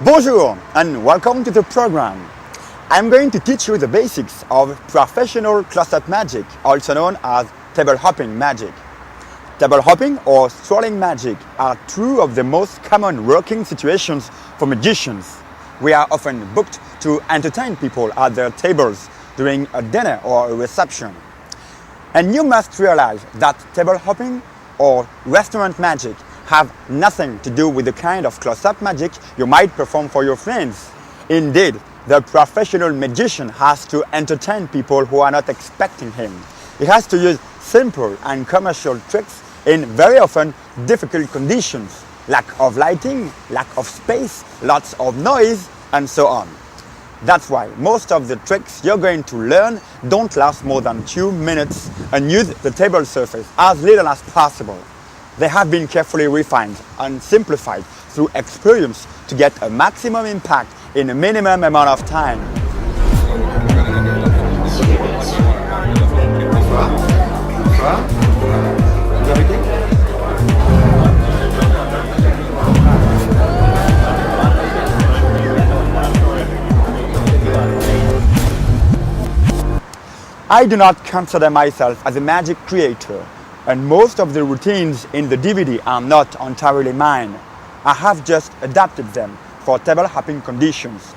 Bonjour and welcome to the program. I'm going to teach you the basics of professional close-up magic, also known as table hopping magic. Table hopping or strolling magic are two of the most common working situations for magicians. We are often booked to entertain people at their tables during a dinner or a reception. And you must realize that table hopping or restaurant magic have nothing to do with the kind of close-up magic you might perform for your friends. Indeed, the professional magician has to entertain people who are not expecting him. He has to use simple and commercial tricks in very often difficult conditions. Lack of lighting, lack of space, lots of noise, and so on. That's why most of the tricks you're going to learn don't last more than 2 minutes and use the table surface as little as possible. They have been carefully refined and simplified through experience to get a maximum impact in a minimum amount of time. I do not consider myself as a magic creator, and most of the routines in the DVD are not entirely mine. I have just adapted them for table hopping conditions.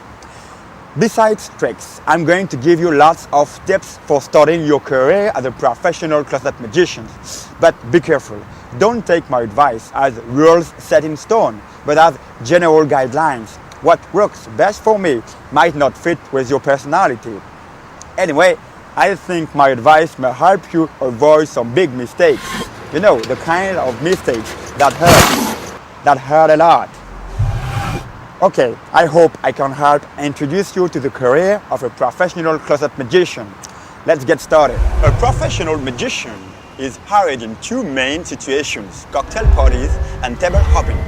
Besides tricks, I'm going to give you lots of tips for starting your career as a professional close-up magician. But be careful, don't take my advice as rules set in stone, but as general guidelines. What works best for me might not fit with your personality. Anyway, I think my advice may help you avoid some big mistakes. You know, the kind of mistakes that hurt a lot. Okay, I hope I can help introduce you to the career of a professional close-up magician. Let's get started. A professional magician is hired in two main situations: cocktail parties and table hopping.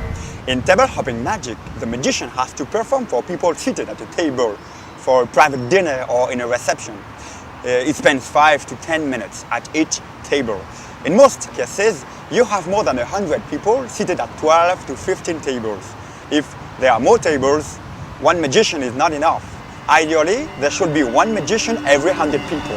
In table hopping magic, the magician has to perform for people seated at a table for a private dinner or in a reception. It spends 5 to 10 minutes at each table. In most cases, you have more than 100 people seated at 12 to 15 tables. If there are more tables, one magician is not enough. Ideally, there should be one magician every 100 people.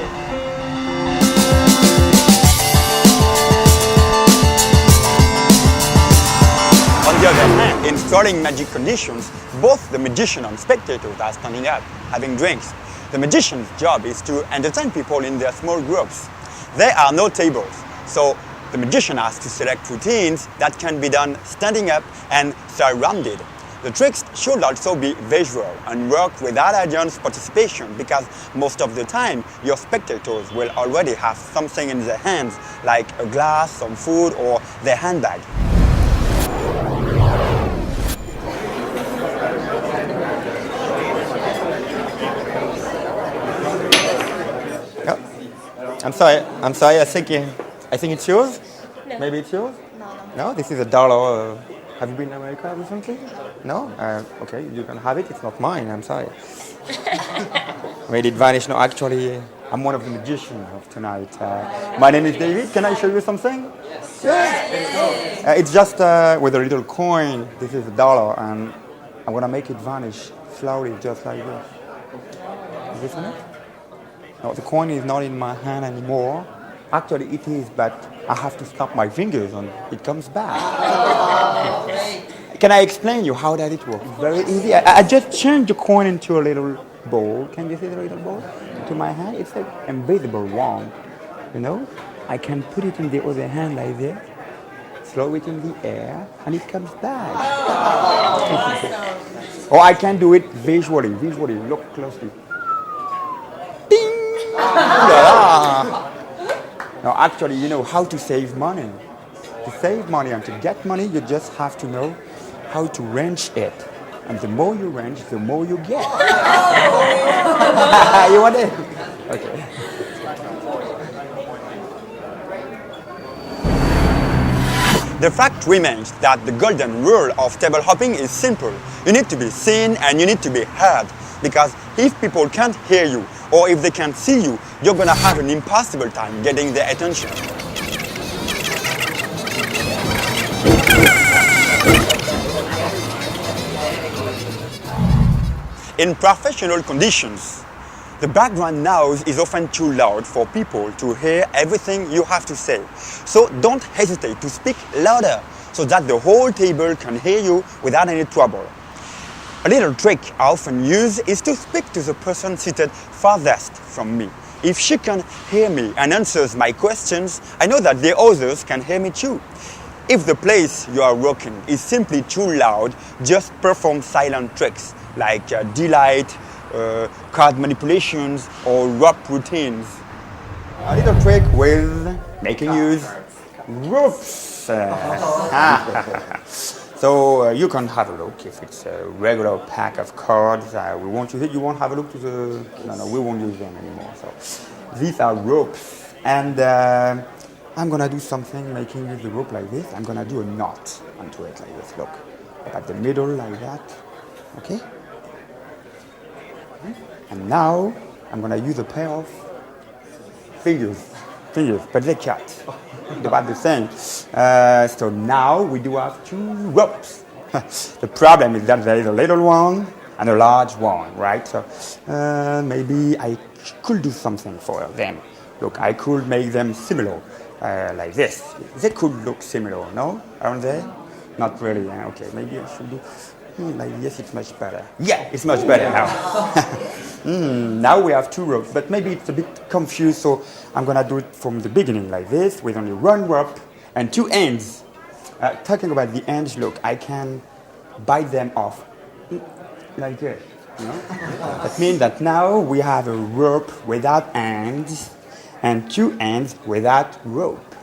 On the other hand, in strolling magic conditions, both the magician and spectators are standing up, having drinks. The magician's job is to entertain people in their small groups. There are no tables, so the magician has to select routines that can be done standing up and surrounded. The tricks should also be visual and work without audience participation, because most of the time your spectators will already have something in their hands, like a glass, some food, or their handbag. I'm sorry, I think it's yours? No. Maybe it's yours? No. No, this is $1. Have you been in America recently? No? Okay, you can have it. It's not mine. I'm sorry. Made it vanish. No, actually, I'm one of the magicians of tonight. My name is David. Can I show you something? Yes. It's just with a little coin. This is $1, and I'm gonna make it vanish slowly, just like this. Is this it? No, the coin is not in my hand anymore. Actually, it is, but I have to snap my fingers and it comes back. Can I explain you how does it work? It's very easy. I just changed the coin into a little ball. Can you see the little ball? Into my hand. It's an invisible one. You know? I can put it in the other hand like this, throw it in the air, and it comes back. Or I can do it visually. Look closely. Ding! Now, actually, you know how to save money. To save money and to get money, you just have to know how to range it. And the more you range, the more you get. You want it? Okay. The fact remains that the golden rule of table hopping is simple. You need to be seen and you need to be heard. Because if people can't hear you, or if they can't see you, you're gonna have an impossible time getting their attention. In professional conditions, the background noise is often too loud for people to hear everything you have to say. So don't hesitate to speak louder so that the whole table can hear you without any trouble. A little trick I often use is to speak to the person seated farthest from me. If she can hear me and answers my questions, I know that the others can hear me too. If the place you are working is simply too loud, just perform silent tricks like delight, card manipulations, or rope routines. A little trick with making use ropes. So you can have a look if it's a regular pack of cards. We won't use it. You won't have a look to the. No, we won't use them anymore. So these are ropes, and I'm gonna do something making use the rope like this. I'm gonna do a knot onto it like this. Look, at the middle like that. Okay. And now I'm gonna use a pair of fingers, but they cut. About the same. So now we do have two ropes. The problem is that there is a little one and a large one, right? So maybe I could do something for them. Look, I could make them similar, like this. They could look similar, no? Aren't they? Not really. Okay, maybe I should do like this. It's much better. Yeah, it's much better now. Now we have two ropes, but maybe it's a bit confused, so I'm gonna do it from the beginning like this, with only one rope and two ends. Talking about the ends, look, I can bite them off like this. You know? That means that now we have a rope without ends and two ends without rope.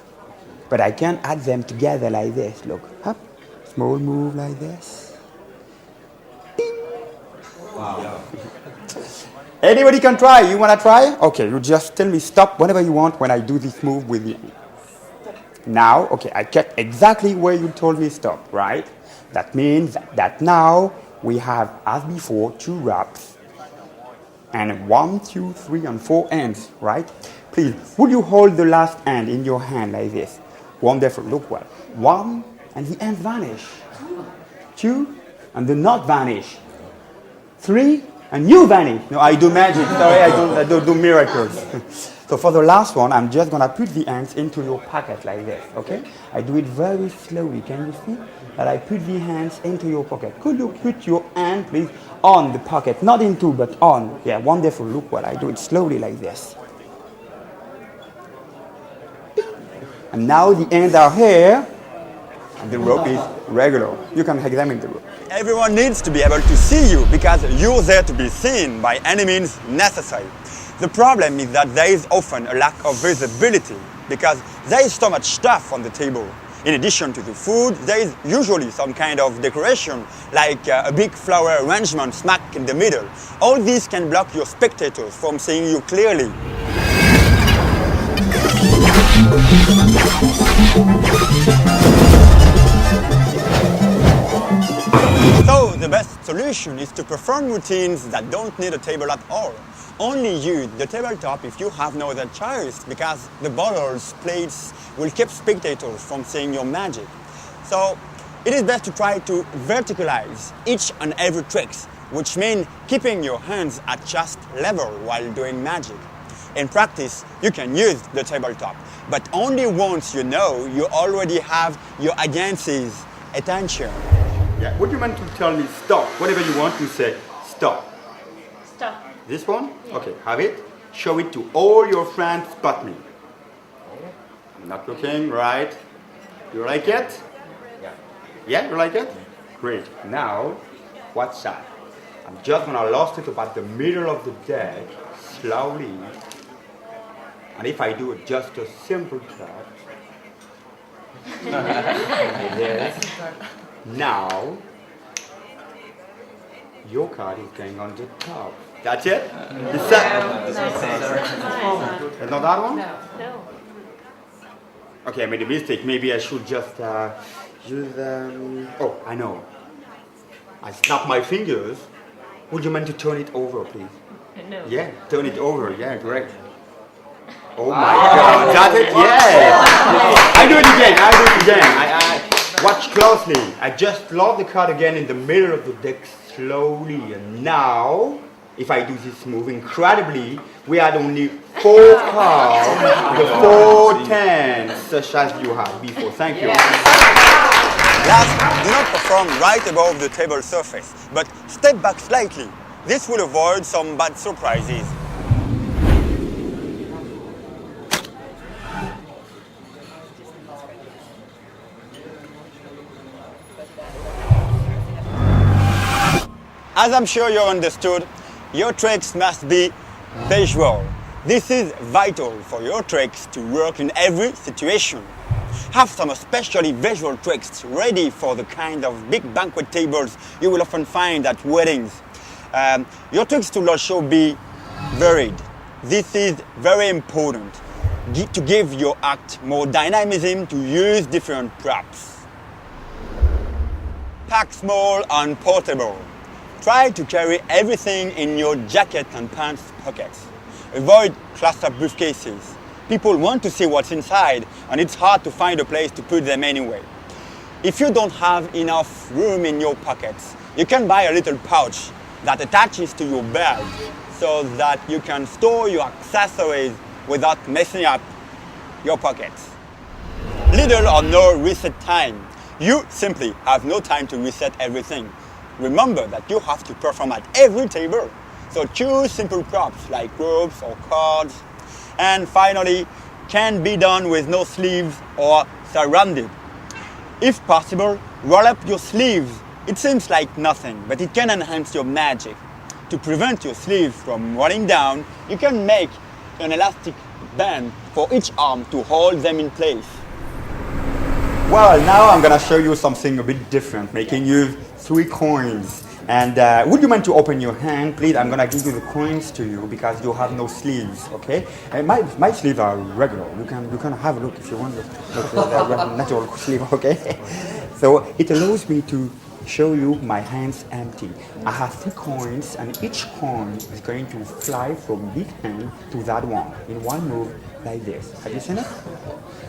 But I can add them together like this. Look, up, small move like this. Ding. Wow. Anybody can try. You want to try? Okay, you just tell me stop whenever you want when I do this move with you. Now, okay, I check exactly where you told me stop, right? That means that now we have, as before, two ropes and 1, 2, 3, and 4 ends, right? Please, would you hold the last end in your hand like this? Wonderful. Look well. 1, and the end vanish. 2, and the knot vanish. 3, and you vanish. No, I do magic. Sorry, I don't do miracles. So for the last one, I'm just gonna put the ends into your pocket like this. Okay? I do it very slowly. Can you see that I put the hands into your pocket? Could you put your hand, please, on the pocket, not into, but on? Yeah, wonderful. Look what I do it slowly like this. And now the ends are here, and the rope is regular. You can examine the rope. Everyone needs to be able to see you because you're there to be seen by any means necessary. The problem is that there is often a lack of visibility because there is so much stuff on the table. In addition to the food, there is usually some kind of decoration, like a big flower arrangement smack in the middle. All these can block your spectators from seeing you clearly. So the best solution is to perform routines that don't need a table at all. Only use the tabletop if you have no other choice, because the bottles, plates will keep spectators from seeing your magic. So it is best to try to verticalize each and every trick, which means keeping your hands at chest level while doing magic. In practice, you can use the tabletop, but only once you know you already have your audience's attention. Yeah, would you mind to tell me stop? Whatever you want to say, stop. Stop. This one? Yeah. Okay, have it. Show it to all your friends but me. I'm not looking, right? You like it? Yeah. Yeah, you like it? Great. Now, watch that. I'm just gonna lost it about the middle of the deck, slowly. And if I do just a simple tap, yes. Now, your card is going on the top. That's it? Is that? Is not that one? No. Okay, I made a mistake. Maybe I should just use. Oh, I know. I snap my fingers. Would you mind to turn it over, please? No. Yeah, turn it over. Yeah, great. Oh my God, that's it? Yeah. I do it again. I watch closely. I just load the card again in the middle of the deck slowly. And now, if I do this move incredibly, we had only 4 cards, the 4 tens, such as you had before. Thank you. Last, do not perform right above the table surface, but step back slightly. This will avoid some bad surprises. As I'm sure you understood, your tricks must be visual. This is vital for your tricks to work in every situation. Have some especially visual tricks ready for the kind of big banquet tables you will often find at weddings. Your tricks will also be varied. This is very important to give your act more dynamism, to use different props. Pack small and portable. Try to carry everything in your jacket and pants pockets. Avoid cluster briefcases. People want to see what's inside, and it's hard to find a place to put them anyway. If you don't have enough room in your pockets, you can buy a little pouch that attaches to your belt so that you can store your accessories without messing up your pockets. Little or no reset time. You simply have no time to reset everything. Remember that you have to perform at every table, so choose simple props like ropes or cords. And finally, can be done with no sleeves or surrounded. If possible, roll up your sleeves. It seems like nothing, but it can enhance your magic. To prevent your sleeves from rolling down, you can make an elastic band for each arm to hold them in place. Well, now I'm gonna show you something a bit different, making use 3 coins. And would you mind to open your hand, please? I'm gonna give you the coins to you because you have no sleeves, okay? And my sleeves are regular. You can have a look if you want. They're natural sleeve, okay? So it allows me to show you my hands empty. I have 3 coins, and each coin is going to fly from this hand to that one in one move like this. Have you seen it?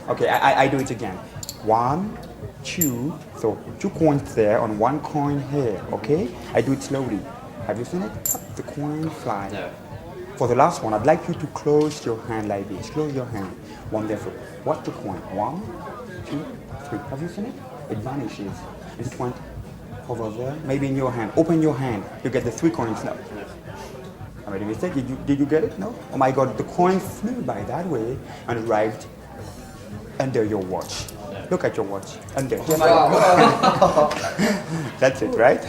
Okay, I do it again. 1, 2, so 2 coins there on 1 coin here, okay? I do it slowly. Have you seen it? The coin fly. No. For the last one, I'd like you to close your hand like this. Close your hand. Wonderful. Watch the coin. 1, 2, 3. Have you seen it? It vanishes. And it went over there, maybe in your hand. Open your hand. You get the 3 coins now. I made a mistake. Did you get it? No? Oh my God, the coin flew by that way and arrived under your watch. Look at your watch. Under. That's it, right?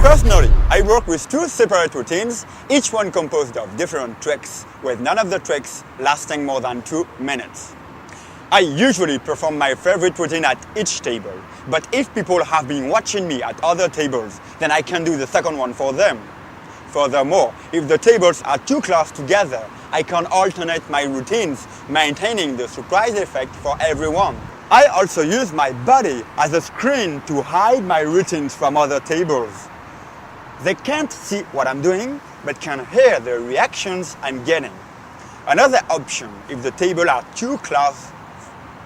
Personally, I work with 2 separate routines, each one composed of different tricks, with none of the tricks lasting more than 2 minutes. I usually perform my favorite routine at each table, but if people have been watching me at other tables, then I can do the second one for them. Furthermore, if the tables are too close together, I can alternate my routines, maintaining the surprise effect for everyone. I also use my body as a screen to hide my routines from other tables. They can't see what I'm doing, but can hear the reactions I'm getting. Another option, if the tables are too close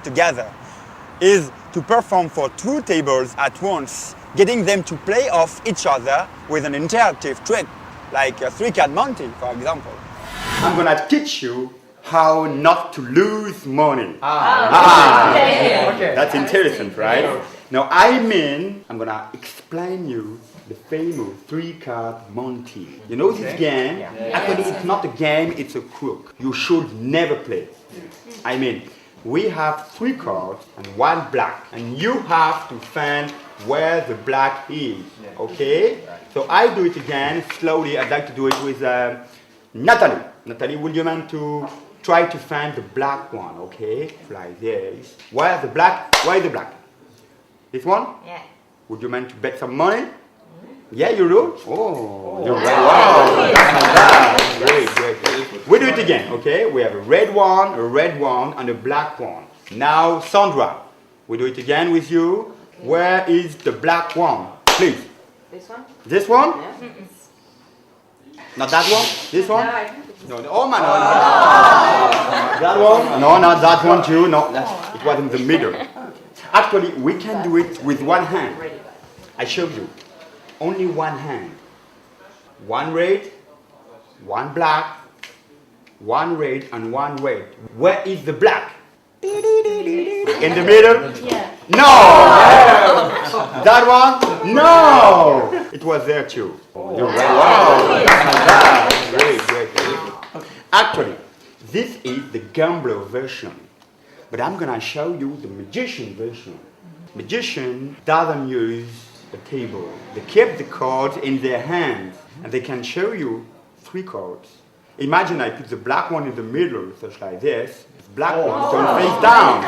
together, is to perform for 2 tables at once, getting them to play off each other with an interactive trick, like a 3-card Monty, for example. I'm gonna teach you how not to lose money. Okay. That's interesting, right? Now I'm gonna explain you the famous 3-card Monty. You know this game? Actually, it's not a game, it's a crook. You should never play. We have 3 cards and 1 black, and you have to find where the black is. Okay? So I do it again slowly. I'd like to do it with Natalie. Natalie, would you mind to try to find the black one? Okay? Like this. Where the black? Where is the black? This one? Yeah. Would you mind to bet some money? Yeah, you do? Oh, you're right. Wow. Great. We do it again, okay? We have a red one, and a black one. Now, Sandra, we do it again with you. Okay. Where is the black one? Please. This one? This one? Yeah. Not that one? This one? No, I think it's No, oh man, no. That one? No, not that one too. No, it was in the middle. Actually, we can do it with one hand. I showed you. Only one hand. 1 red, 1 black, 1 red, and 1 red. Where is the black? In the middle? Yeah. No! That one? No! It was there too. You're right. Wow! Great. Actually, this is the gambler version. But I'm gonna show you the magician version. Magician doesn't use a table. They keep the cards in their hands, and they can show you 3 cards. Imagine I put the black one in the middle, such like this. The black one turns face down.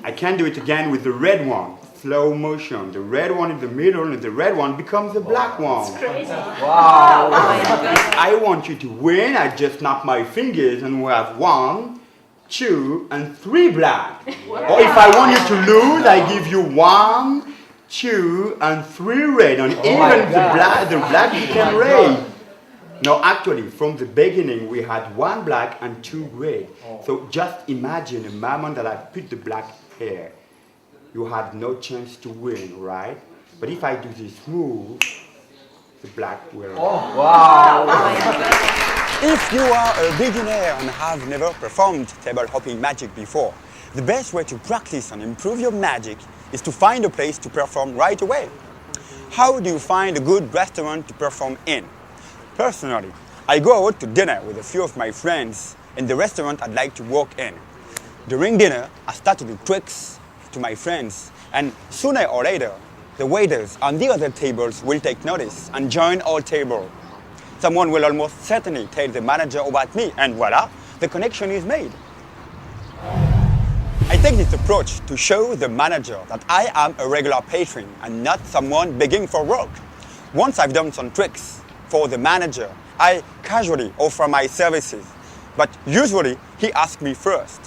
I can do it again with the red one. Slow motion. The red one in the middle, and the red one becomes the black one. crazy. Wow! I want you to win. I just snap my fingers, and we have 1, 2, and 3 black. Or if I want you to lose, I give you 1, 2, and 3 red, and even the black became red. No, actually, from the beginning, we had 1 black and 2 red. So just imagine a moment that I put the black here. You had no chance to win, right? But if I do this move, the black will. If you are a beginner and have never performed table hopping magic before, the best way to practice and improve your magic is to find a place to perform right away. How do you find a good restaurant to perform in? Personally, I go out to dinner with a few of my friends in the restaurant I'd like to work in. During dinner, I start to do tricks to my friends, and sooner or later, the waiters on the other tables will take notice and join our table. Someone will almost certainly tell the manager about me, and voila, the connection is made. I take this approach to show the manager that I am a regular patron and not someone begging for work. Once I've done some tricks for the manager, I casually offer my services, but usually he asks me first.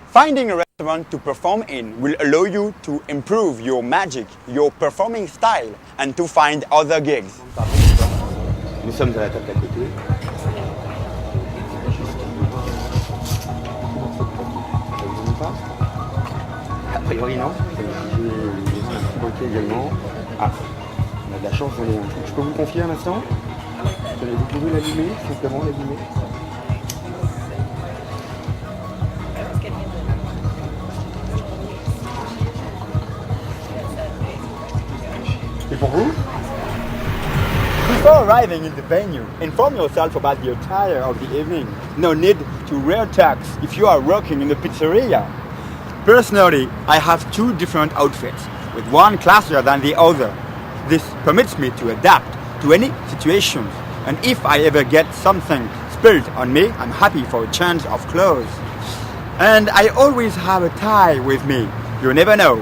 Finding a restaurant to perform in will allow you to improve your magic, your performing style, and to find other gigs. Nous sommes à la table d'à côté. A priori non. J'ai un petit banquier également. Ah, on a de la chance d'aller. Je peux vous confier un instant? Vous pouvez l'allumer, simplement l'allumer. Et pour vous? Before arriving in the venue, inform yourself about the attire of the evening. No need to wear tux if you are working in the pizzeria. Personally, I have 2 different outfits, with one classier than the other. This permits me to adapt to any situation, and if I ever get something spilled on me, I'm happy for a change of clothes. And I always have a tie with me. You never know.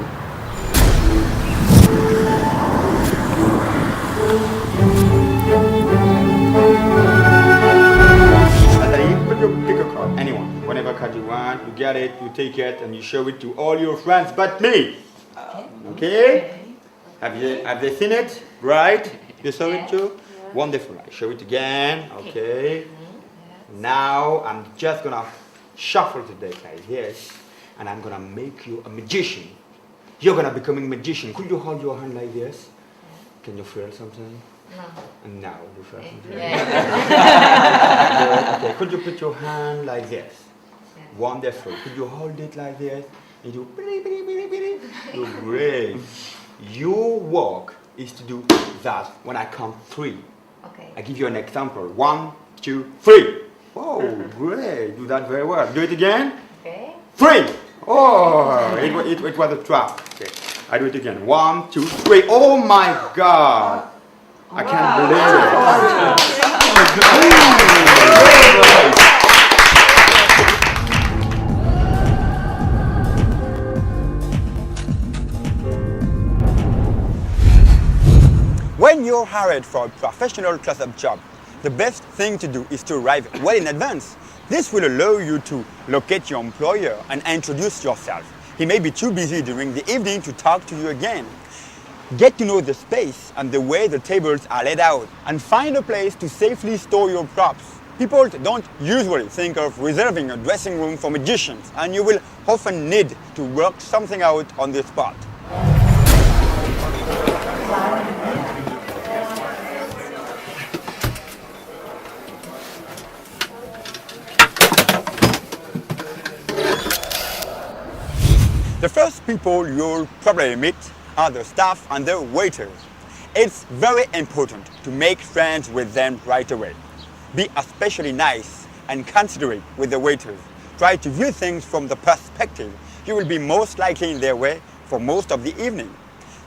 get it, you take it, and you show it to all your friends but me. Okay? Have they seen it? Right? You saw it too? Yeah. Wonderful. I show it again. Okay. Now I'm just gonna shuffle the deck like this, and I'm gonna make you a magician. You're gonna become a magician. Could you hold your hand like this? Can you feel something? No. And now you feel something. Yeah. Okay. Could you put your hand like this? Yeah. Wonderful. Could you hold it like this? And you do great. Your work is to do that when I count 3. Okay. I give you an example. 1, 2, 3. Oh, great. Do that very well. Do it again. Okay. 3. Oh, it was a trap. Okay. I do it again. 1, 2, 3. Oh my God. I can't believe it. When you're hired for a professional close-up job, the best thing to do is to arrive well in advance. This will allow you to locate your employer and introduce yourself. He may be too busy during the evening to talk to you again. Get to know the space and the way the tables are laid out, and find a place to safely store your props. People don't usually think of reserving a dressing room for magicians, and you will often need to work something out on the spot. The first people you'll probably meet are the staff and the waiters. It's very important to make friends with them right away. Be especially nice and considerate with the waiters. Try to view things from the perspective you will be most likely in their way for most of the evening.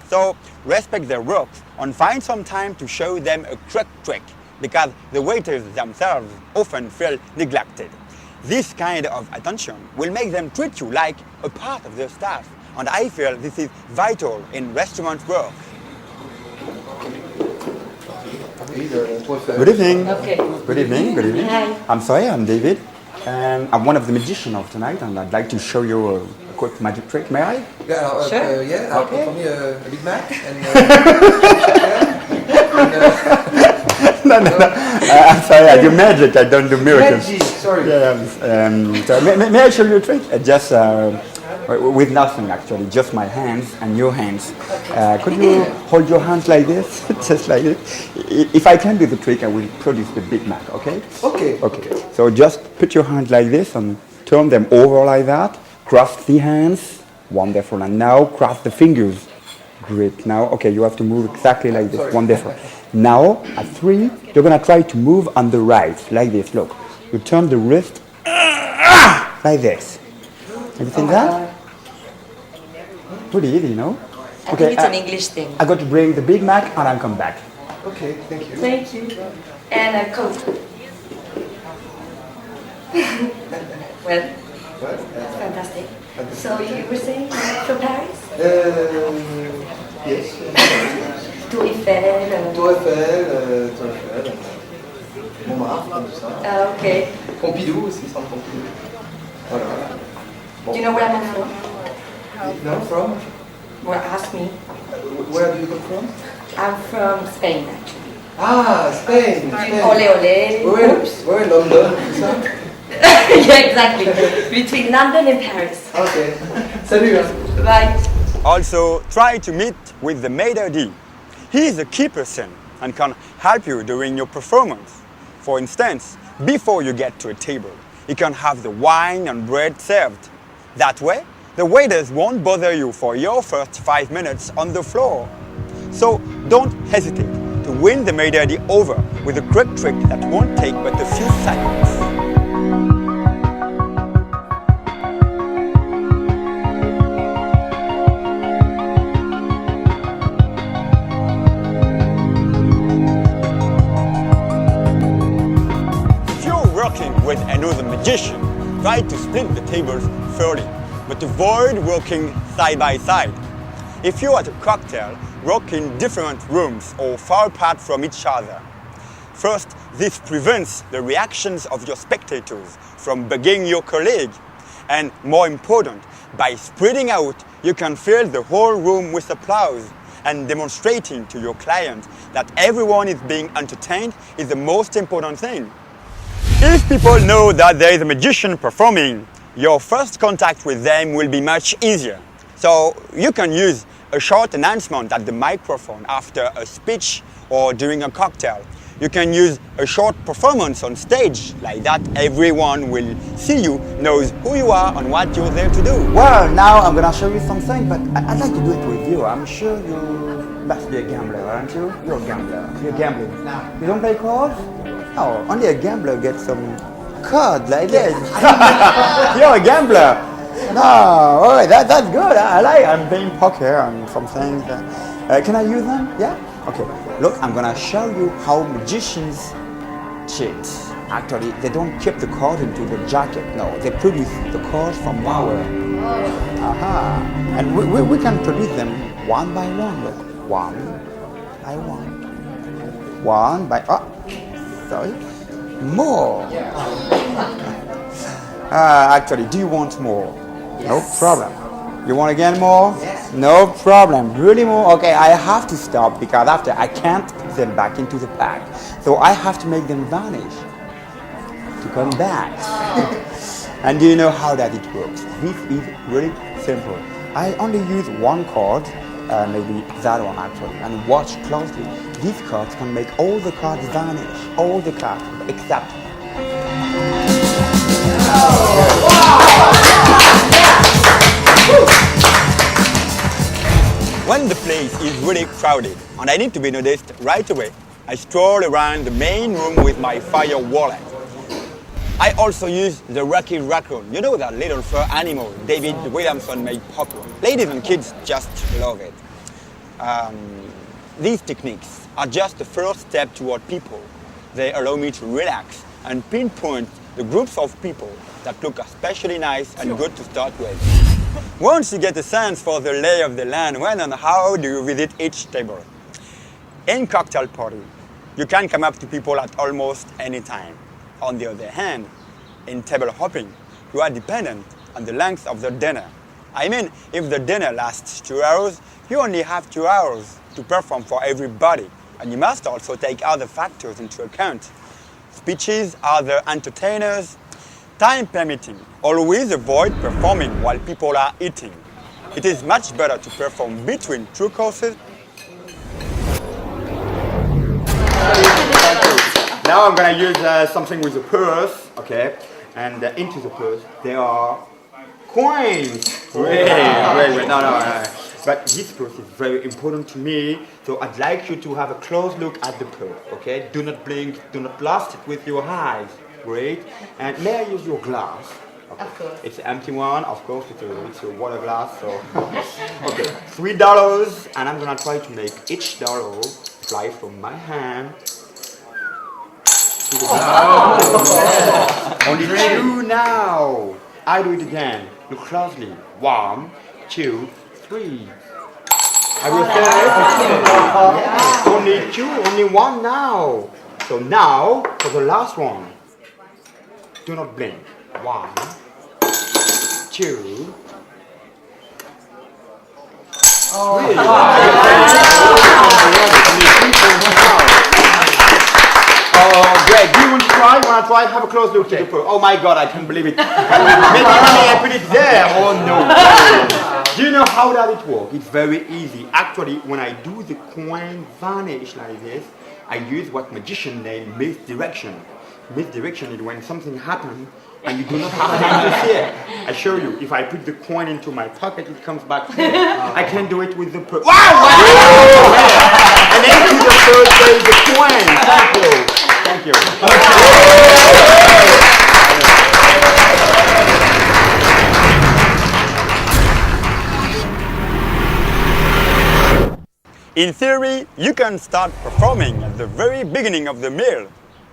So respect their work and find some time to show them a quick trick, because the waiters themselves often feel neglected. This kind of attention will make them treat you like a part of their staff, and I feel this is vital in restaurant work. Good evening. Okay. Good evening. Good evening. Hi. I'm sorry, I'm David, and I'm one of the magicians of tonight, and I'd like to show you a quick magic trick. May I? Yeah, Sure. for me a Big Mac and No. I'm sorry, I do magic. I don't do miracles. Magic, sorry. So may I show you a trick? Just with nothing actually, just my hands and your hands. Could you hold your hands like this, just like this? If I can do the trick, I will produce the Big Mac. Okay? Okay. Okay. So just put your hands like this and turn them over like that. Cross the hands. Wonderful. And now cross the fingers. Great. Now, okay, you have to move exactly like this. Sorry. Wonderful. Now, at 3, you're going to try to move on the right, like this. Look. You turn the wrist like this. Have you seen that? Pretty easy, no? I think it's an English thing. I got to bring the Big Mac and I'll come back. Okay, thank you. Thank you. And a coat. Well, What? that's fantastic. So you were saying from Paris? Yes. Tour Eiffel. Tour Eiffel, Montmartre, tout ça. Okay. Pompidou aussi, centre Pompidou. Voilà. Do you know where I'm from? No, from? Well, ask me. Where do you come from? I'm from Spain, actually. Ah, Spain. Spain. Ole ole. Oops. Ouais, London, tout ça. Yeah, exactly. Between London and Paris. Ok. Salut. Hein. Bye. Also, try to meet with the MADY. He is a key person and can help you during your performance. For instance, before you get to a table, he can have the wine and bread served. That way, the waiters won't bother you for your first 5 minutes on the floor. So don't hesitate to win the MADY over with a quick trick that won't take but a few seconds. With another magician, try to split the tables fairly, but avoid working side by side. If you're at a cocktail, work in different rooms or far apart from each other. First, this prevents the reactions of your spectators from bugging your colleague. And more important, by spreading out, you can fill the whole room with applause and demonstrating to your client that everyone is being entertained is the most important thing. If people know that there is a magician performing, your first contact with them will be much easier. So you can use a short announcement at the microphone after a speech or during a cocktail. You can use a short performance on stage, like that everyone will see you, knows who you are and what you're there to do. Well, now I'm gonna show you something, but I'd like to do it with you. I'm sure you must be a gambler, aren't you? You're a gambler. You're gambling. No. You don't play cards? No, only a gambler gets some cards like this. You're a gambler. No, all right, that's good. I'm playing poker and some things. Can I use them? Yeah? Okay. Look, I'm gonna show you how magicians cheat. Actually, they don't keep the card into the jacket. No, they produce the cards from nowhere. Aha. And we can produce them one by one. Look, one by one. One by, sorry, more. Actually, do you want more? Yes. No problem. You want again more? Yes. No problem. Really more? Okay, I have to stop because after I can't put them back into the pack. So I have to make them vanish to come back. And do you know how that it works? This is really simple. I only use one card, maybe that one actually, and watch closely. These cards can make all the cards vanish, all the cards except. When the place is really crowded and I need to be noticed right away, I stroll around the main room with my fire wallet. I also use the Rocky Raccoon, you know that little fur animal David Williamson made popular. Ladies and kids just love it. These techniques are just the first step toward people. They allow me to relax and pinpoint the groups of people that look especially nice and good to start with. Once you get a sense for the lay of the land, when and how do you visit each table? In cocktail party, you can come up to people at almost any time. On the other hand, in table hopping, you are dependent on the length of the dinner. I mean, if the dinner lasts 2 hours, you only have 2 hours to perform for everybody, and you must also take other factors into account. Speeches, other entertainers, time permitting, always avoid performing while people are eating. It is much better to perform between two courses. Now I'm gonna use something with the purse, okay? And into the purse there are coins. Wait. No. But this purse is very important to me, so I'd like you to have a close look at the purse, okay? Do not blink, do not blast it with your eyes. Great. And may I use your glass? Okay. Of course. It's an empty one, of course, it's a water glass, so. Okay, $3, and I'm gonna try to make each dollar fly from my hand to the glass. Only two now. I do it again. Look closely. 1, 2, 3. I will say only two, only one now. So now, for the last one. Do not blink. 1, 2, 3. Oh, great. Do you want to try? Want to try? Have a close look to the purse. Oh my God, I can't believe it. Maybe I put it there. Oh no. Do you know how does it work? It's very easy. Actually, when I do the coin vanish like this, I use what magician name misdirection. Misdirection is when something happens and you do not have time to see it. I show you, if I put the coin into my pocket, it comes back here. I can do it with the purse. Wow! And then to the purse, there is the coin. Thank you. Thank you. In theory, you can start performing at the very beginning of the meal,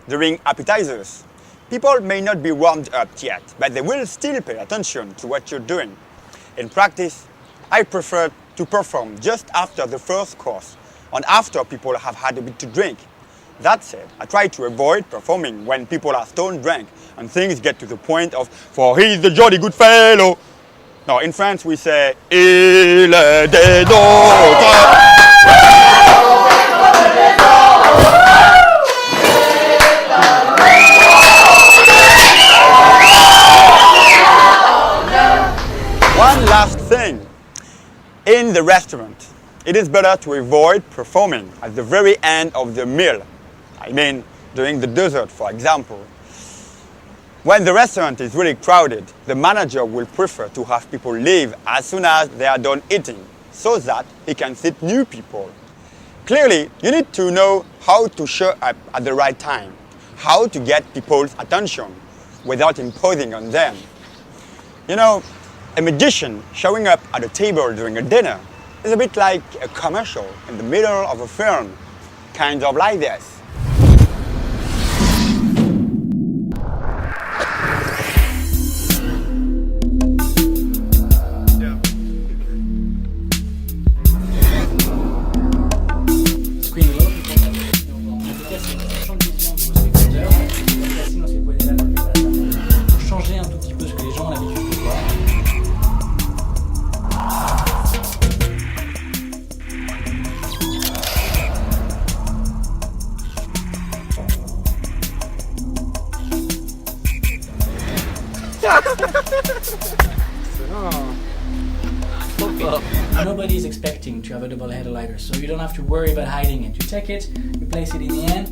during appetizers. People may not be warmed up yet, but they will still pay attention to what you're doing. In practice, I prefer to perform just after the first course and after people have had a bit to drink. That said, I try to avoid performing when people are stone drunk and things get to the point of, for he's the jolly good fellow. No, in France we say, il est des nôtres. One last thing. In the restaurant, it is better to avoid performing at the very end of the meal. I mean, during the dessert, for example. When the restaurant is really crowded, the manager will prefer to have people leave as soon as they are done eating, so that he can sit new people. Clearly, you need to know how to show up at the right time, how to get people's attention without imposing on them. You know, a magician showing up at a table during a dinner is a bit like a commercial in the middle of a film, kind of like this. Changer un tout petit peu ce que les gens ont l'habitude de voir. Nobody is expecting to have a double header lighter, so you don't have to worry about hiding it. You take it, you place it in the end.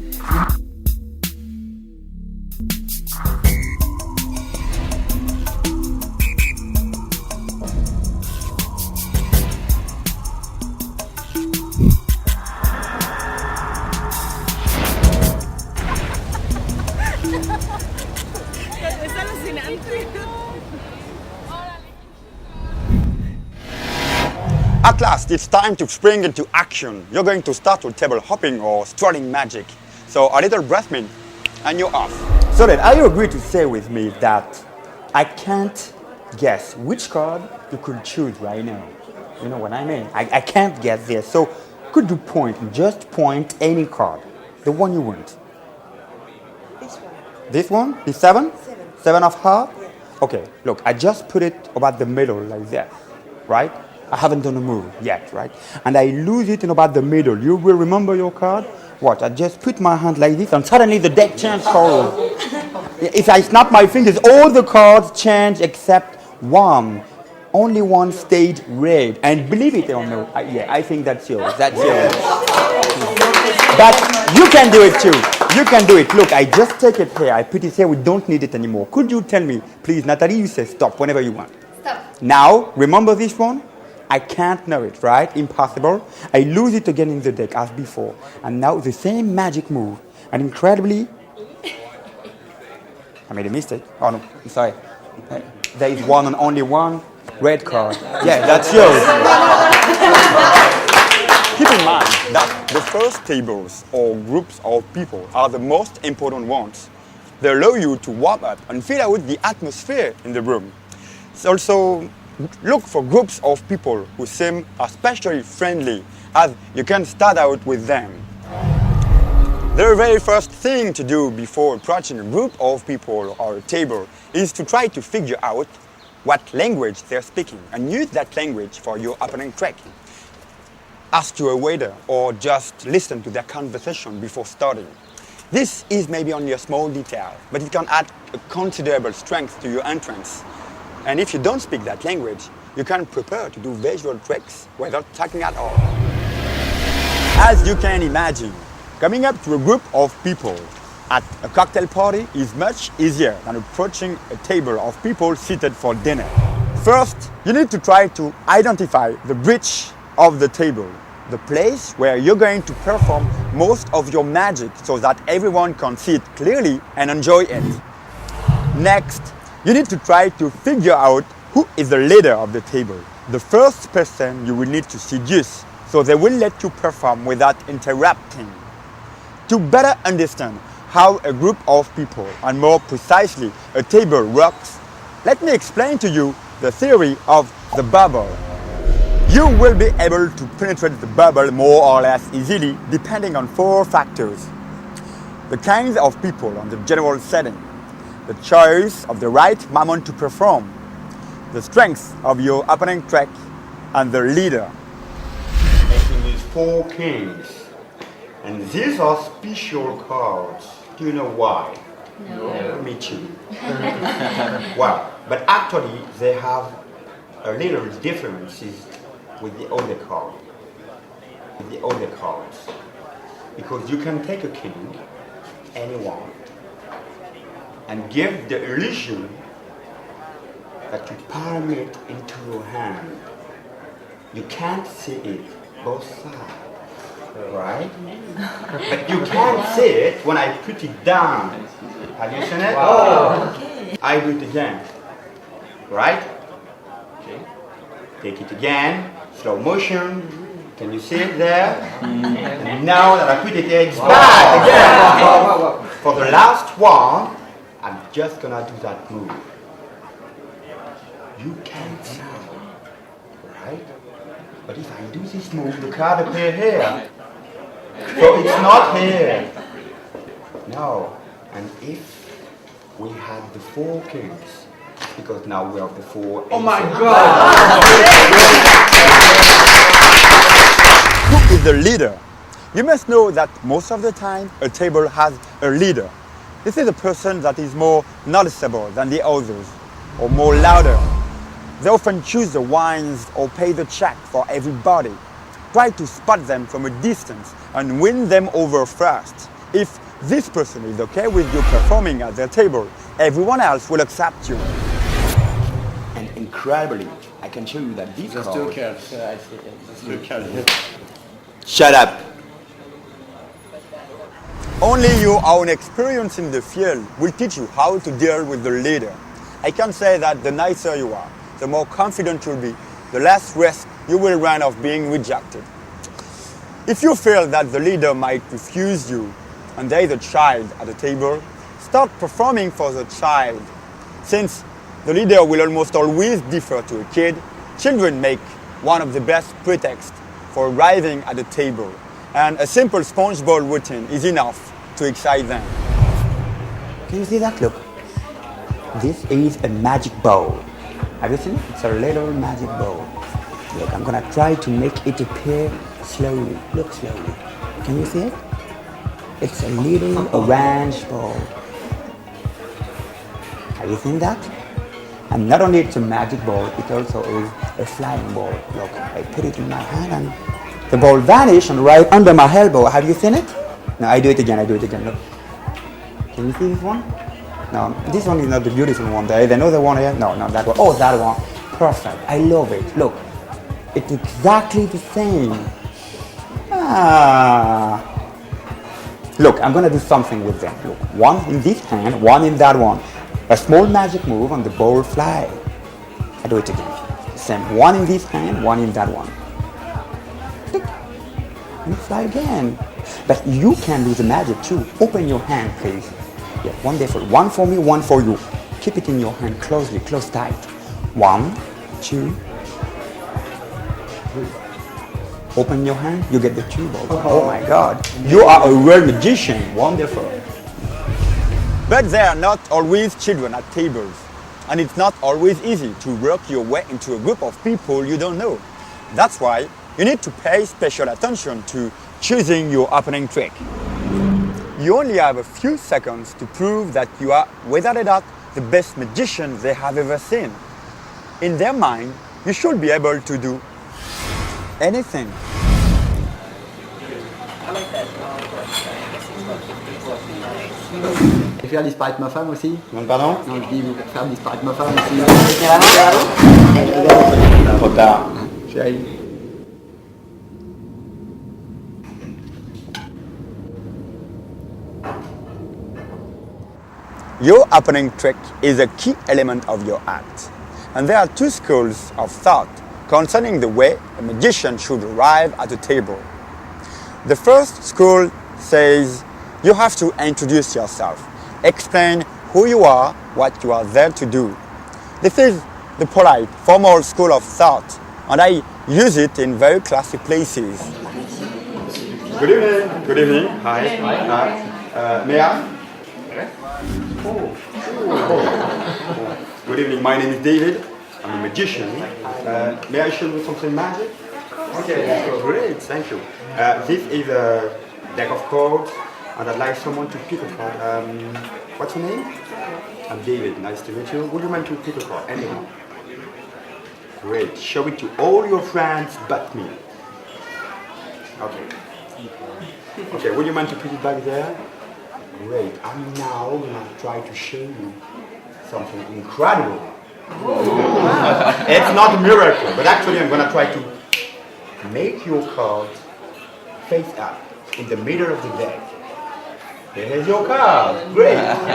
Es alucinante. At last, it's time to spring into action. You're going to start with table hopping or strolling magic. So a little breath mint and you're off. So then, are you agree to say with me that I can't guess which card you could choose right now? You know what I mean? I can't guess this. So could you just point any card, the one you want? This one. This one? The 7? 7. 7 of heart? Yeah. Okay, look, I just put it about the middle like this, right? I haven't done a move yet, right? And I lose it in about the middle. You will remember your card? What? I just put my hand like this and suddenly the deck changed color. If I snap my fingers, all the cards change except one. Only one stayed red. And believe it or not, yeah, I think that's yours. That's yours. But you can do it too. You can do it. Look, I just take it here. I put it here. We don't need it anymore. Could you tell me, please, Natalie, you say stop whenever you want. Stop. Now, remember this one? I can't know it, right? Impossible. I lose it again in the deck as before. And now the same magic move. And incredibly, I made a mistake. Oh no, I'm sorry. There is one and only one red card. Yeah, that's yours. Keep in mind that the first tables or groups of people are the most important ones. They allow you to warm up and feel out the atmosphere in the room. Also, look for groups of people who seem especially friendly, as you can start out with them. The very first thing to do before approaching a group of people or a table is to try to figure out what language they're speaking and use that language for your opening trick. Ask to a waiter or just listen to their conversation before starting. This is maybe only a small detail, but it can add a considerable strength to your entrance. And if you don't speak that language, you can prepare to do visual tricks without talking at all. As you can imagine, coming up to a group of people at a cocktail party is much easier than approaching a table of people seated for dinner. First, you need to try to identify the bridge of the table, the place where you're going to perform most of your magic so that everyone can see it clearly and enjoy it. Next, you need to try to figure out who is the leader of the table, the first person you will need to seduce, so they will let you perform without interrupting. To better understand how a group of people, and more precisely a table, works, let me explain to you the theory of the bubble. You will be able to penetrate the bubble more or less easily depending on 4 factors. the kinds of people on the general setting, the choice of the right moment to perform, the strength of your opening track, and the leader. Making these 4 kings. And these are special cards. Do you know why? No. Me too. Well, but actually they have a little differences with the other card. With the other cards. Because you can take a king, anyone, and give the illusion that you palm it into your hand. You can't see it, both sides, right? But you can see it when I put it down. Have you seen it? Wow. Okay. I do it again, right? Okay. Take it again, slow motion. Can you see it there? And now that I put it here, it's back again. Wow. For the last one, I'm just gonna do that move. You can't sound, right? But if I do this move, the card appears here. So it's not here. No. And if we had the 4 kings, because now we have the 4 aces. Oh my God! Who is the leader? You must know that most of the time a table has a leader. This is a person that is more noticeable than the others, or more louder. They often choose the wines or pay the check for everybody. Try to spot them from a distance and win them over first. If this person is okay with you performing at their table, everyone else will accept you. And incredibly, I can show you that these cards. Shut up. Only your own experience in the field will teach you how to deal with the leader. I can say that the nicer you are, the more confident you'll be, the less risk you will run of being rejected. If you feel that the leader might refuse you and there is a child at the table, start performing for the child. Since the leader will almost always defer to a kid, children make one of the best pretexts for arriving at the table. And a simple sponge ball routine is enough to excite them. Can you see that? Look. This is a magic ball. Have you seen it? It's a little magic ball. Look, I'm gonna try to make it appear slowly. Look slowly. Can you see it? It's a little orange ball. Have you seen that? And not only it's a magic ball, it also is a flying ball. Look, I put it in my hand and the ball vanished and right under my elbow. Have you seen it? No, I do it again, Look. Can you see this one? No, this one is not the beautiful one. There is another one here. No, that one. Oh, that one. Perfect. I love it. Look, it's exactly the same. Look, I'm gonna do something with them. Look, one in this hand, one in that one. A small magic move and the ball fly. I do it again. Same. One in this hand, one in that one. And fly again. But you can do the magic too. Open your hand, please. Yeah, wonderful. One for me, one for you. Keep it in your hand closely, close tight. 1, 2, 3. Open your hand, you get the 2 balls. Oh my God. You are a real magician. Wonderful. But there are not always children at tables. And it's not always easy to work your way into a group of people you don't know. That's why you need to pay special attention to choosing your opening trick. You only have a few seconds to prove that you are, without a doubt, the best magician they have ever seen. In their mind, you should be able to do anything. Et faire disparaître ma femme aussi. Pardon? Non, je dis faire disparaître ma femme aussi. Trop tard. Chérie. Your opening trick is a key element of your act. And there are 2 schools of thought concerning the way a magician should arrive at a table. The first school says you have to introduce yourself, explain who you are, what you are there to do. This is the polite, formal school of thought, and I use it in very classy places. Good evening. Good evening. Hi. May I? Good evening, my name is David. I'm a magician. May I show you something magic? Okay, great, thank you. This is a deck of cards, and I'd like someone to pick a card. What's your name? I'm David, nice to meet you. Would you mind to pick a card? Anyone? Great, show it to all your friends but me. Okay. Okay, would you mind to put it back there? Great, I'm now gonna try to show you something incredible. It's not a miracle, but actually I'm gonna try to make your card face up in the middle of the deck. Here's your card. Great. Not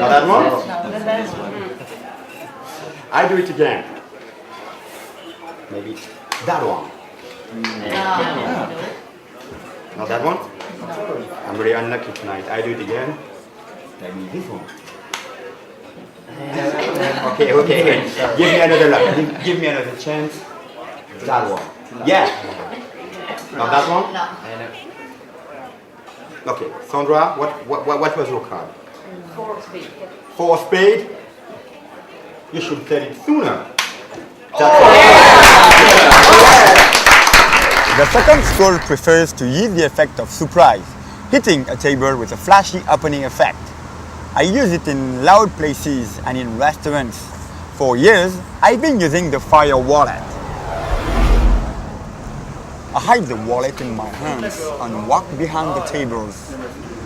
that one? I do it again. Maybe that one. Not that one? I'm very unlucky tonight. I do it again. Maybe this one. Okay. Give me another luck. Give me another chance. That one. Yeah. Not that one? No. Okay. Sandra, what was your card? 4 speed. 4 spade? You should tell it sooner. The second school prefers to use the effect of surprise, hitting a table with a flashy opening effect. I use it in loud places and in restaurants. For years, I've been using the fire wallet. I hide the wallet in my hands and walk behind the tables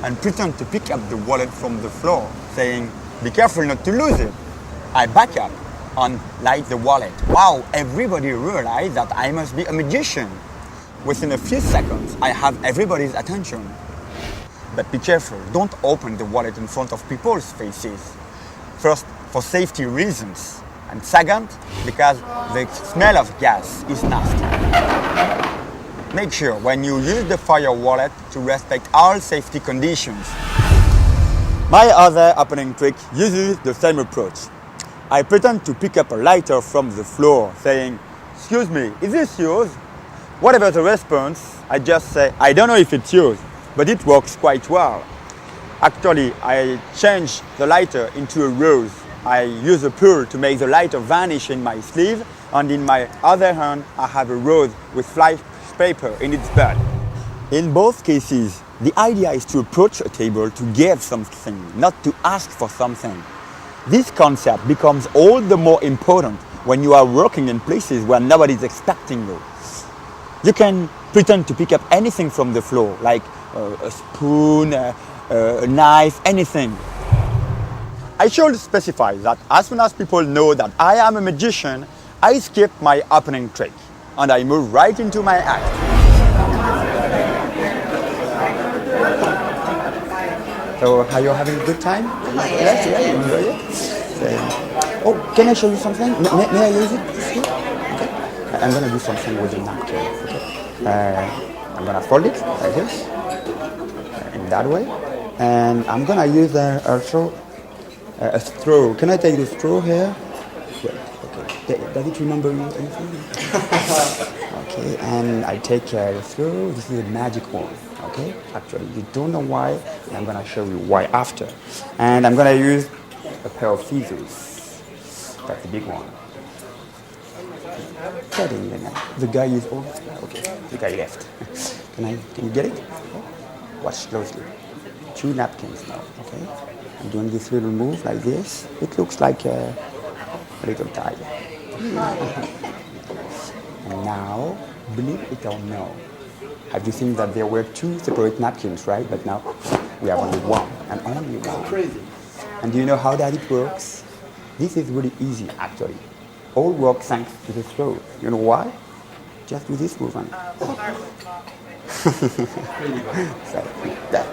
and pretend to pick up the wallet from the floor, saying, "Be careful not to lose it." I back up and light the wallet. Wow, everybody realized that I must be a magician. Within a few seconds, I have everybody's attention. But be careful, don't open the wallet in front of people's faces. First, for safety reasons, and second, because the smell of gas is nasty. Make sure when you use the fire wallet to respect all safety conditions. My other opening trick uses the same approach. I pretend to pick up a lighter from the floor, saying, "Excuse me, is this yours?" Whatever the response, I just say, "I don't know if it's yours," but it works quite well. Actually, I change the lighter into a rose. I use a pearl to make the lighter vanish in my sleeve, and in my other hand, I have a rose with fly paper in its bud. In both cases, the idea is to approach a table to give something, not to ask for something. This concept becomes all the more important when you are working in places where nobody is expecting you. You can pretend to pick up anything from the floor, like a spoon, a knife, anything. I should specify that as soon as people know that I am a magician, I skip my opening trick and I move right into my act. So, are you having a good time? Yes, yeah, you enjoy it? Oh, can I show you something? May I use it? Okay. I'm going to do something with the napkin. Okay. I'm going to fold it like this, in that way. And I'm going to use also a straw. Can I take the straw here? Yeah, okay. Does it remember you anything? Okay, and I take the straw. This is a magic one. Okay, actually, you don't know why, and I'm going to show you why after. And I'm going to use a pair of scissors. That's the big one. The guy is over. Okay, the guy left. Can you get it? Watch closely. 2 napkins now. Okay, I'm doing this little move like this. It looks like a little tie. And now, believe it or no, have you seen that there were 2 separate napkins, right? But now we have only one, and only one. Crazy. And do you know how that it works? This is really easy, actually. All works thanks to the straw. You know why? Just do this movement. So,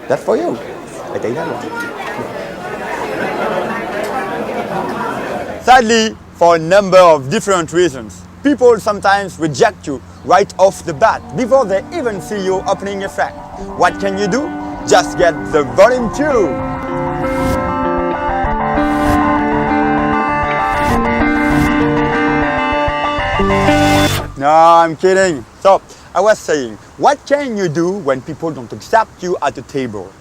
that's for you. I take that one. Sadly, for a number of different reasons, people sometimes reject you right off the bat before they even see your opening effect. What can you do? Just get the volume tube. No, I'm kidding. So, I was saying, what can you do when people don't accept you at the table?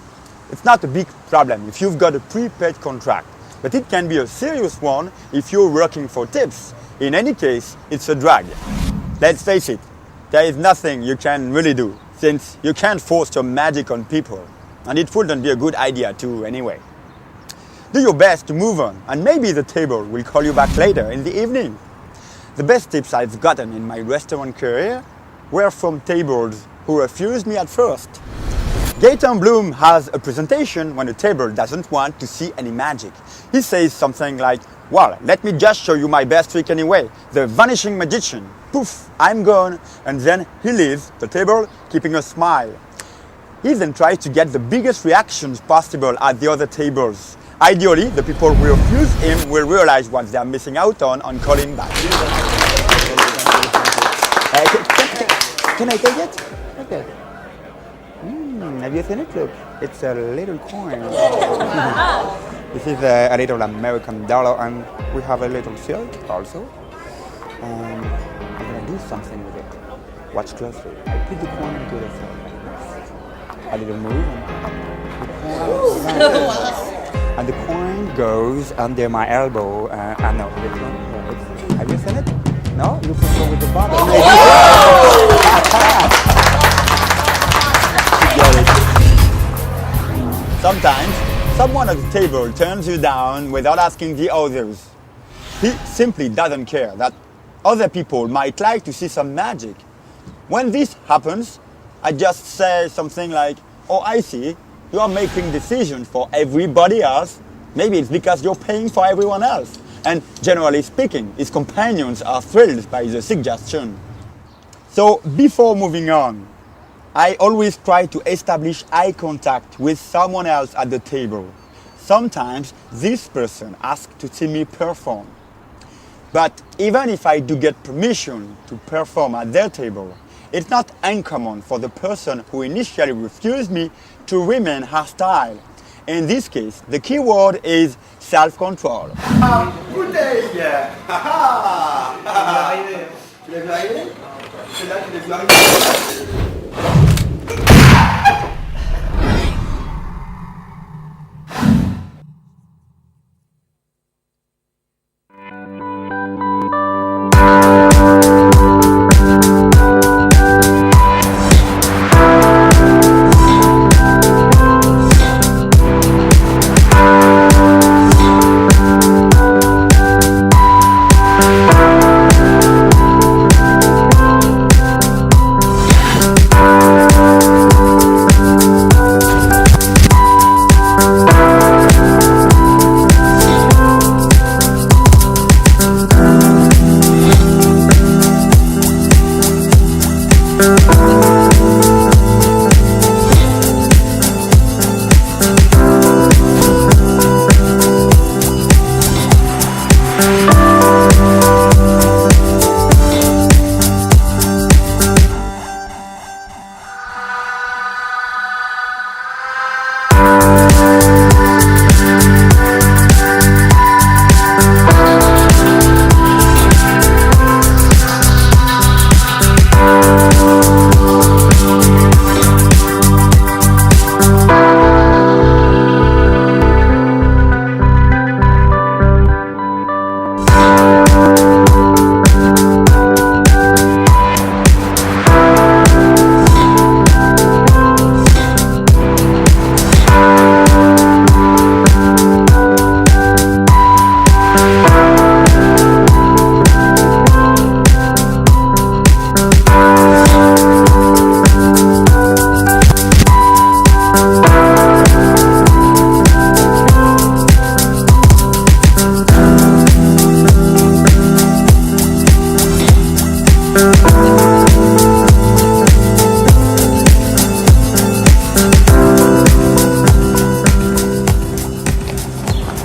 It's not a big problem if you've got a prepaid contract, but it can be a serious one if you're working for tips. In any case, it's a drag. Let's face it, there is nothing you can really do, since you can't force your magic on people, and it wouldn't be a good idea too anyway. Do your best to move on, and maybe the table will call you back later in the evening. The best tips I've gotten in my restaurant career were from tables who refused me at first. Gaetan Bloom has a presentation when a table doesn't want to see any magic. He says something like, well, let me just show you my best trick anyway, the vanishing magician. Poof, I'm gone, and then he leaves the table keeping a smile. He then tries to get the biggest reactions possible at the other tables. Ideally, the people who refuse him will realize what they're missing out on calling back. Can I take it? Okay. Have you seen it? Look, it's a little coin. This is a little American dollar, and we have a little silk also. I'm gonna do something with it. Watch closely. I put the coin into the silk. A little move, and the coin goes under my elbow. No, this one. Have you seen it? No? You put it with the bottom. Sometimes, someone at the table turns you down without asking the others. He simply doesn't care that other people might like to see some magic. When this happens, I just say something like, oh, I see, you are making decisions for everybody else. Maybe it's because you're paying for everyone else. And generally speaking, his companions are thrilled by the suggestion. So before moving on, I always try to establish eye contact with someone else at the table. Sometimes this person asks to see me perform. But even if I do get permission to perform at their table, it's not uncommon for the person who initially refused me to remain hostile. In this case, the key word is self-control. Bouteille. Tu l'as vu arriver? Celle-là, tu l'as vu arriver?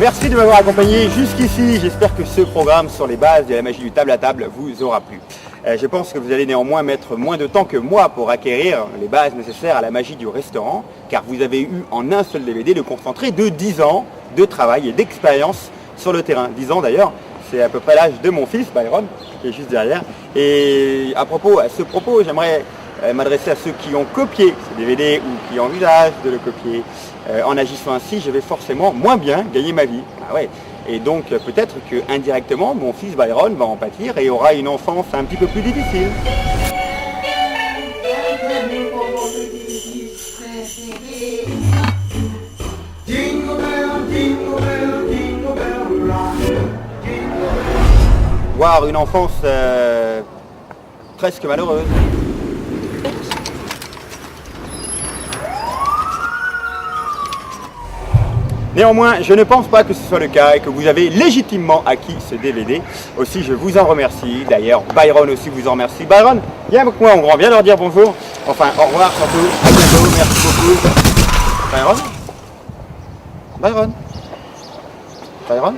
Merci de m'avoir accompagné jusqu'ici. J'espère que ce programme sur les bases de la magie du table à table vous aura plu. Je pense que vous allez néanmoins mettre moins de temps que moi pour acquérir les bases nécessaires à la magie du restaurant, car vous avez eu en un seul DVD le concentré de 10 ans de travail et d'expérience sur le terrain. 10 ans d'ailleurs, c'est à peu près l'âge de mon fils, Byron, qui est juste derrière. Et à ce propos, j'aimerais m'adresser à ceux qui ont copié ce DVD ou qui envisagent de le copier. En agissant ainsi, je vais forcément moins bien gagner ma vie. Ah ouais. Et donc peut-être que indirectement, mon fils Byron va en pâtir et aura une enfance un petit peu plus difficile. Voir une enfance presque malheureuse. Néanmoins, je ne pense pas que ce soit le cas et que vous avez légitimement acquis ce DVD. Aussi, je vous en remercie. D'ailleurs, Byron aussi vous en remercie. Byron, viens avec moi, mon grand, viens leur dire bonjour. Enfin, au revoir surtout. À bientôt, merci beaucoup. Byron? Byron? Byron?